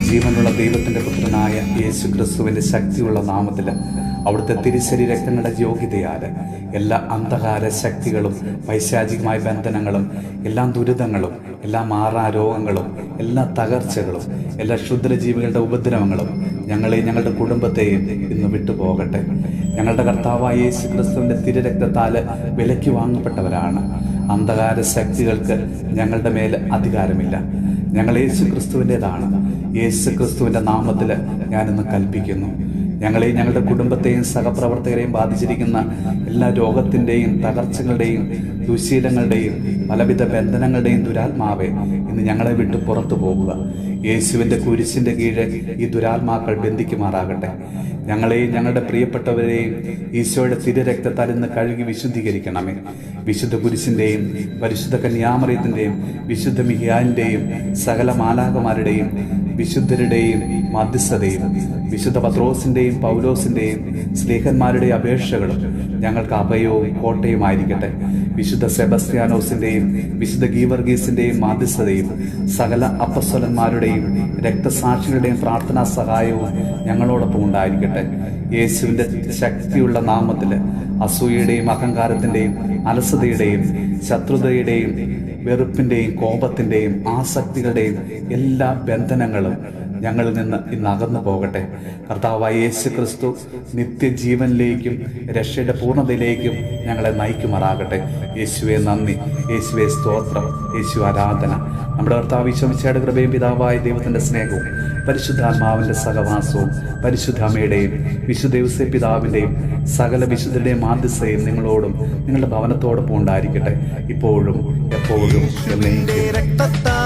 ജീവനുള്ള ദൈവത്തിൻ്റെ പുത്രനായ യേശു ക്രിസ്തുവിൻ്റെ ശക്തിയുള്ള നാമത്തിൽ അവിടുത്തെ തിരുശരീര രക്തങ്ങളുടെ യോഗ്യതയാൽ എല്ലാ അന്ധകാര ശക്തികളും പൈശാചികമായ ബന്ധനങ്ങളും എല്ലാ ദുരിതങ്ങളും എല്ലാ മാറാരോഗങ്ങളും എല്ലാ തകർച്ചകളും എല്ലാ ക്ഷുദ്രജീവികളുടെ ഉപദ്രവങ്ങളും ഞങ്ങളെയും ഞങ്ങളുടെ കുടുംബത്തെയും ഇന്ന് വിട്ടുപോകട്ടെ. ഞങ്ങളുടെ കർത്താവായ യേശു ക്രിസ്തുവിൻ്റെ തിരുരക്തത്താൽ വിലയ്ക്ക് വാങ്ങപ്പെട്ടവരാണ്. അന്ധകാര ശക്തികൾക്ക് ഞങ്ങളുടെ മേൽ അധികാരമില്ല. ഞങ്ങൾ യേശു ക്രിസ്തുവിൻ്റെതാണ്. യേശു ക്രിസ്തുവിൻ്റെ നാമത്തിൽ ഞാനിന്ന് കൽപ്പിക്കുന്നു, ഞങ്ങളെയും ഞങ്ങളുടെ കുടുംബത്തെയും സഹപ്രവർത്തകരെയും ബാധിച്ചിരിക്കുന്ന എല്ലാ രോഗത്തിൻ്റെയും തകർച്ചകളുടെയും ദുശീലങ്ങളുടെയും പലവിധ ബന്ധനങ്ങളുടെയും ദുരാത്മാവെ ഇന്ന് ഞങ്ങളെ വിട്ട് പുറത്തു പോകുക. യേശുവിൻ്റെ കുരിശിൻ്റെ കീഴെ ഈ ദുരാത്മാക്കൾ ബന്ധിക്കുമാറാകട്ടെ. ഞങ്ങളെയും ഞങ്ങളുടെ പ്രിയപ്പെട്ടവരെയും ഈശോയുടെ തിരുരക്തത്താൽ ഇന്ന് കഴുകി വിശുദ്ധീകരിക്കണമേ. വിശുദ്ധ കുരിശിൻ്റെയും പരിശുദ്ധ കന്യാമറിയത്തിൻ്റെയും വിശുദ്ധ മിഖായിലിൻ്റെയും സകല മാലാഖമാരുടെയും വിശുദ്ധരുടെയും മധ്യസ്ഥതയും വിശുദ്ധ പത്രോസിൻ്റെയും പൗലോസിൻ്റെയും സ്ലീഹന്മാരുടെയും അപേക്ഷകളും ഞങ്ങൾക്ക് അഭയവും കോട്ടയുമായിരിക്കട്ടെ. വിശുദ്ധ സെബസ്ത്യാനോസിൻ്റെയും വിശുദ്ധ ഗീവർഗീസിൻ്റെയും മധ്യസ്ഥതയും സകല അപ്പസ്വലന്മാരുടെയും രക്തസാക്ഷികളുടെയും പ്രാർത്ഥനാ സഹായവും ഞങ്ങളോടൊപ്പം ഉണ്ടായിരിക്കട്ടെ. യേശുവിൻ്റെ ശക്തിയുള്ള നാമത്തിൽ അസൂയയുടെയും അഹങ്കാരത്തിൻ്റെയും അലസതയുടെയും ശത്രുതയുടെയും വെറുപ്പിൻ്റെയും കോപത്തിൻ്റെയും ആസക്തികളുടെയും എല്ലാ ബന്ധനങ്ങളും ഞങ്ങളിൽ നിന്ന് ഇന്ന് അകന്നു പോകട്ടെ. കർത്താവായ യേശു ക്രിസ്തു നിത്യജീവനിലേക്കും രക്ഷയുടെ പൂർണ്ണതയിലേക്കും ഞങ്ങളെ നയിക്കുമാറാകട്ടെ. യേശുവെ നന്ദി, യേശുവെ സ്തോത്രം, യേശു ആരാധന. നമ്മുടെ കർത്താവ് ഈശോയുടെ കൃപയും പിതാവായ ദൈവത്തിൻ്റെ സ്നേഹവും പരിശുദ്ധാത്മാവിൻ്റെ സഹവാസവും പരിശുദ്ധ അമ്മയുടെയും വിശുദ്ധ ഔസേപ്പ് പിതാവിൻ്റെയും സകല വിശുദ്ധരുടെയും മാധ്യസ്ഥയും നിങ്ങളോടും നിങ്ങളുടെ ഭവനത്തോടൊപ്പം ഉണ്ടായിരിക്കട്ടെ, ഇപ്പോഴും എപ്പോഴും എന്നേക്കും.